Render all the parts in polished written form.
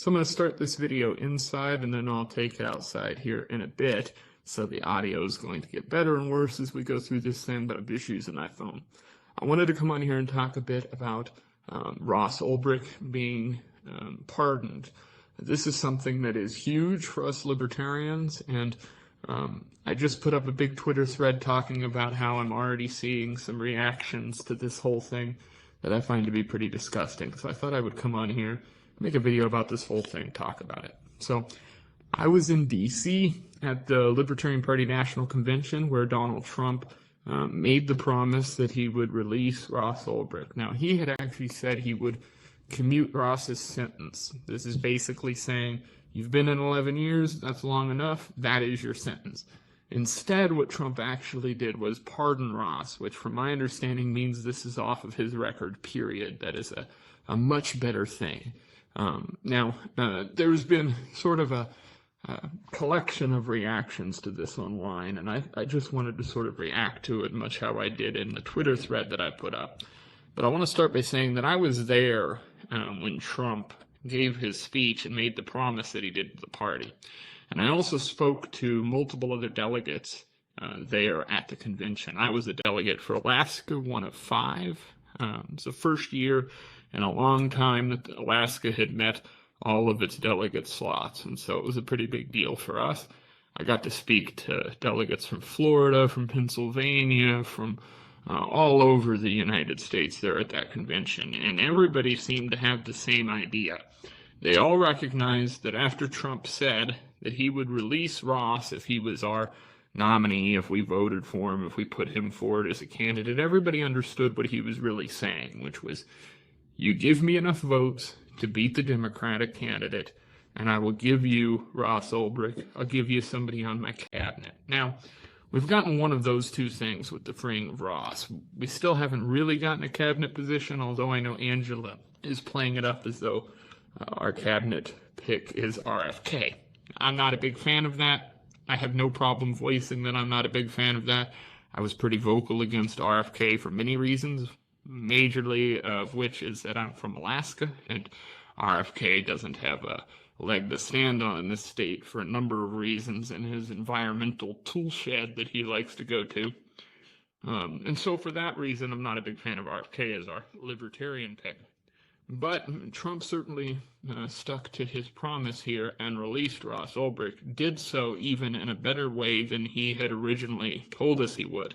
So I'm going to start this video inside and then I'll take it outside here in a bit. So the audio is going to get better and worse as we go through this thing, but I'm just using my phone. I wanted to come on here and talk a bit about Ross Ulbricht being pardoned. This is something that is huge for us libertarians, and I just put up a big Twitter thread talking about how I'm already seeing some reactions to this whole thing that I find to be pretty disgusting. So I thought I would come on here, make a video about this whole thing, talk about it. So I was in D.C. at the Libertarian Party National Convention where Donald Trump made the promise that he would release Ross Ulbricht. Now, he had actually said he would commute Ross's sentence. This is basically saying, you've been in 11 years, that's long enough, that is your sentence. Instead, what Trump actually did was pardon Ross, which from my understanding means this is off of his record, period. That is a much better thing. There's been sort of a collection of reactions to this online, and I just wanted to sort of react to it much how I did in the Twitter thread that I put up. But I want to start by saying that I was there when Trump gave his speech and made the promise that he did to the party. And I also spoke to multiple other delegates there at the convention. I was a delegate for Alaska, one of 5. It's the first year in a long time that Alaska had met all of its delegate slots, and so it was a pretty big deal for us. I got to speak to delegates from Florida, from Pennsylvania, from all over the United States there at that convention, and everybody seemed to have the same idea. They all recognized that after Trump said that he would release Ross if he was our nominee, if we voted for him, if we put him forward as a candidate, everybody understood what he was really saying, which was, you give me enough votes to beat the Democratic candidate, and I will give you Ross Ulbricht. I'll give you somebody on my cabinet. Now, we've gotten one of those two things with the freeing of Ross. We still haven't really gotten a cabinet position, although I know Angela is playing it up as though our cabinet pick is RFK. I'm not a big fan of that. I have no problem voicing that I'm not a big fan of that. I was pretty vocal against RFK for many reasons, majorly of which is that I'm from Alaska, and RFK doesn't have a leg to stand on in this state for a number of reasons in his environmental tool shed that he likes to go to. And so for that reason, I'm not a big fan of RFK as our libertarian pick. But Trump certainly stuck to his promise here and released Ross Ulbricht, did so even in a better way than he had originally told us he would.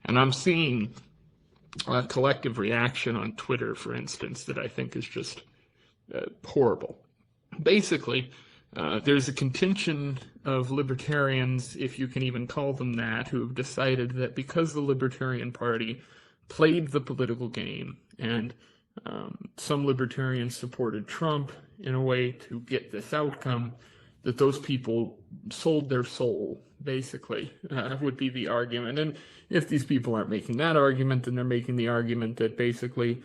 And I'm seeing a collective reaction on Twitter, for instance, that I think is just horrible. Basically, there's a contingent of libertarians, if you can even call them that, who have decided that because the Libertarian Party played the political game and some libertarians supported Trump in a way to get this outcome, that those people sold their soul, basically, would be the argument. And if these people aren't making that argument, then they're making the argument that basically,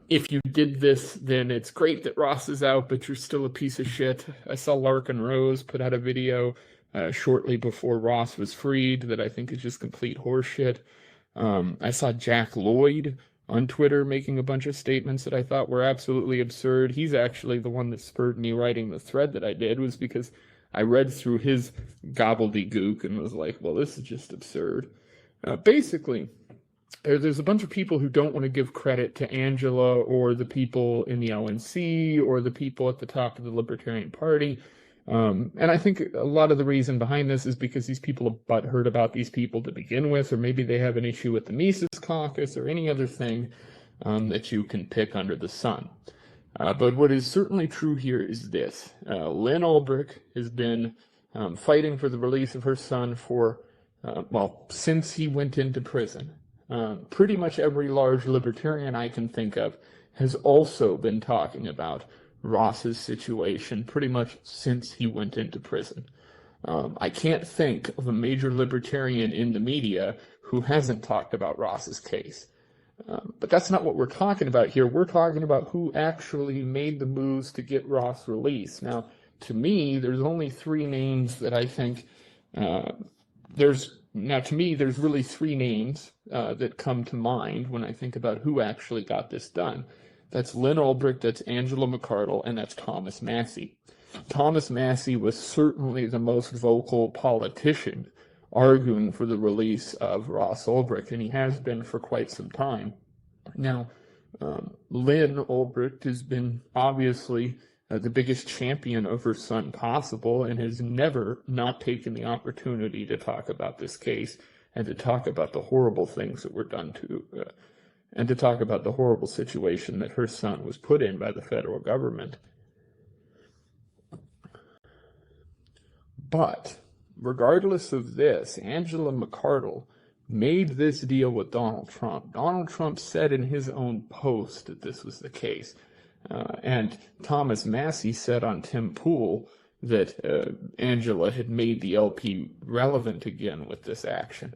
if you did this, then it's great that Ross is out, but you're still a piece of shit. I saw Larkin Rose put out a video shortly before Ross was freed that I think is just complete horseshit. I saw Jack Lloyd on Twitter making a bunch of statements that I thought were absolutely absurd. He's actually the one that spurred me writing the thread that I did, was because I read through his gobbledygook and was like, well, this is just absurd. Basically, there's a bunch of people who don't want to give credit to Angela or the people in the LNC or the people at the top of the Libertarian Party. And I think a lot of the reason behind this is because these people are butthurt about these people to begin with, or maybe they have an issue with the Mises Caucus or any other thing that you can pick under the sun. But what is certainly true here is this. Lynn Ulbricht has been fighting for the release of her son for, since he went into prison. Pretty much every large libertarian I can think of has also been talking about Ross's situation pretty much since he went into prison. I can't think of a major libertarian in the media who hasn't talked about Ross's case. But that's not what we're talking about here. We're talking about who actually made the moves to get Ross released. Now, to me, there's only 3 names that I think there's really 3 names that come to mind when I think about who actually got this done. That's Lynn Ulbricht, that's Angela McArdle, and that's Thomas Massie. Thomas Massie was certainly the most vocal politician arguing for the release of Ross Ulbricht, and he has been for quite some time. Now, Lynn Ulbricht has been obviously the biggest champion of her son possible and has never not taken the opportunity to talk about this case and to talk about the horrible things that were done to, and to talk about the horrible situation that her son was put in by the federal government. But regardless of this, Angela McArdle made this deal with Donald Trump. Donald Trump said in his own post that this was the case. And Thomas Massie said on Tim Pool that Angela had made the LP relevant again with this action.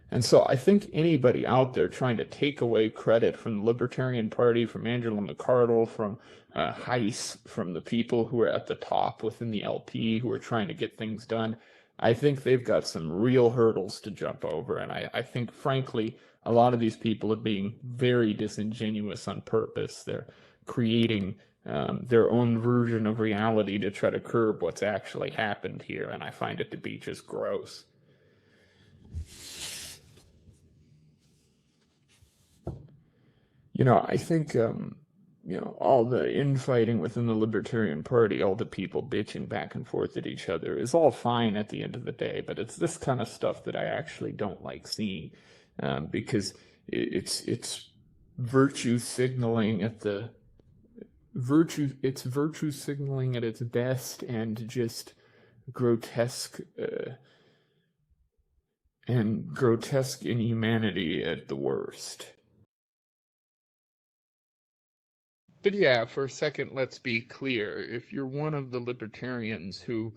And so I think anybody out there trying to take away credit from the Libertarian Party, from Angela McArdle, from Heiss, from the people who are at the top within the LP who are trying to get things done, I think they've got some real hurdles to jump over. And I think, frankly, a lot of these people are being very disingenuous on purpose. They're creating their own version of reality to try to curb what's actually happened here. And I find it to be just gross. I think, all the infighting within the Libertarian Party, all the people bitching back and forth at each other is all fine at the end of the day, but it's this kind of stuff that I actually don't like seeing, because it's virtue signaling at virtue signaling at its best, and just grotesque inhumanity at the worst. But yeah, for a second, let's be clear. If you're one of the libertarians who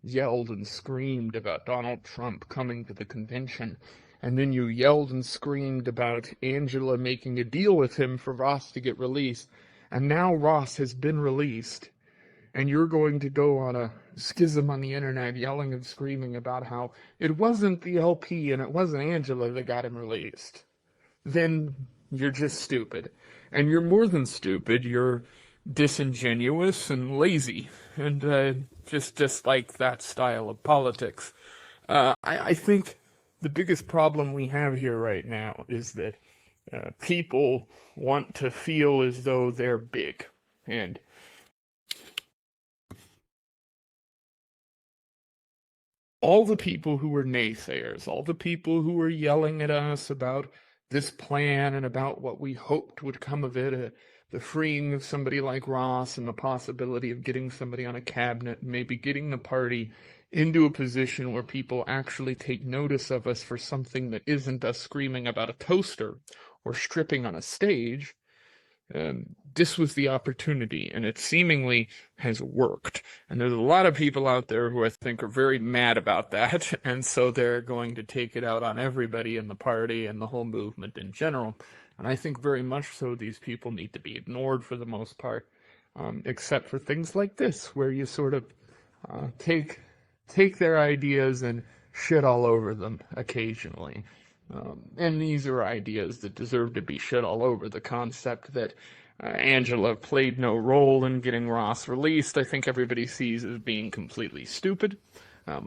yelled and screamed about Donald Trump coming to the convention, and then you yelled and screamed about Angela making a deal with him for Ross to get released, and now Ross has been released, and you're going to go on a schism on the internet yelling and screaming about how it wasn't the LP and it wasn't Angela that got him released, then you're just stupid. And you're more than stupid, you're disingenuous and lazy, and just dislike that style of politics. I think the biggest problem we have here right now is that people want to feel as though they're big, and all the people who were naysayers, all the people who were yelling at us about this plan and about what we hoped would come of it, the freeing of somebody like Ross and the possibility of getting somebody on a cabinet, and maybe getting the party into a position where people actually take notice of us for something that isn't us screaming about a toaster or stripping on a stage. This was the opportunity, and it seemingly has worked. And there's a lot of people out there who I think are very mad about that, and so they're going to take it out on everybody in the party and the whole movement in general. And I think very much so these people need to be ignored for the most part, except for things like this, where you sort of take their ideas and shit all over them occasionally. And these are ideas that deserve to be shit all over. The concept that Angela played no role in getting Ross released, I think everybody sees as being completely stupid.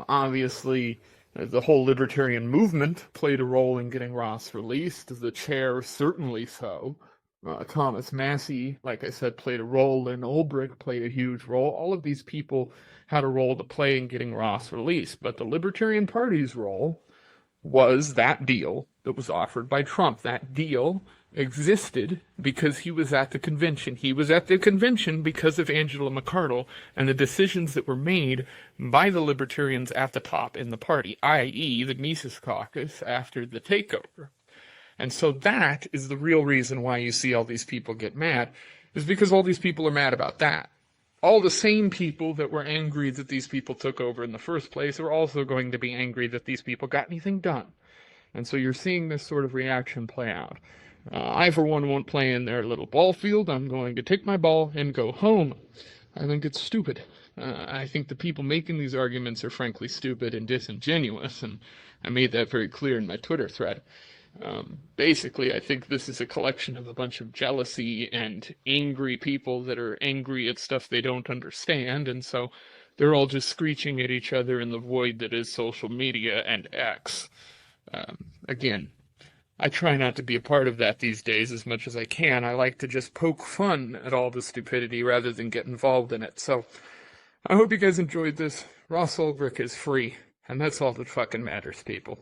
Obviously, the whole libertarian movement played a role in getting Ross released. The chair certainly so. Thomas Massie, like I said, played a role. Lynn Ulbricht played a huge role. All of these people had a role to play in getting Ross released. But the Libertarian Party's role was that deal that was offered by Trump. That deal existed because he was at the convention. He was at the convention because of Angela McArdle and the decisions that were made by the libertarians at the top in the party, i.e. the Mises Caucus after the takeover. And so that is the real reason why you see all these people get mad, is because all these people are mad about that. All the same people that were angry that these people took over in the first place are also going to be angry that these people got anything done. And so you're seeing this sort of reaction play out. I, for one, won't play in their little ball field. I'm going to take my ball and go home. I think it's stupid. I think the people making these arguments are frankly stupid and disingenuous, and I made that very clear in my Twitter thread. Basically, I think this is a collection of a bunch of jealousy and angry people that are angry at stuff they don't understand, and so they're all just screeching at each other in the void that is social media and X. Again, I try not to be a part of that these days as much as I can. I like to just poke fun at all the stupidity rather than get involved in it. So I hope you guys enjoyed this. Ross Ulbricht is free, and that's all that fucking matters, people.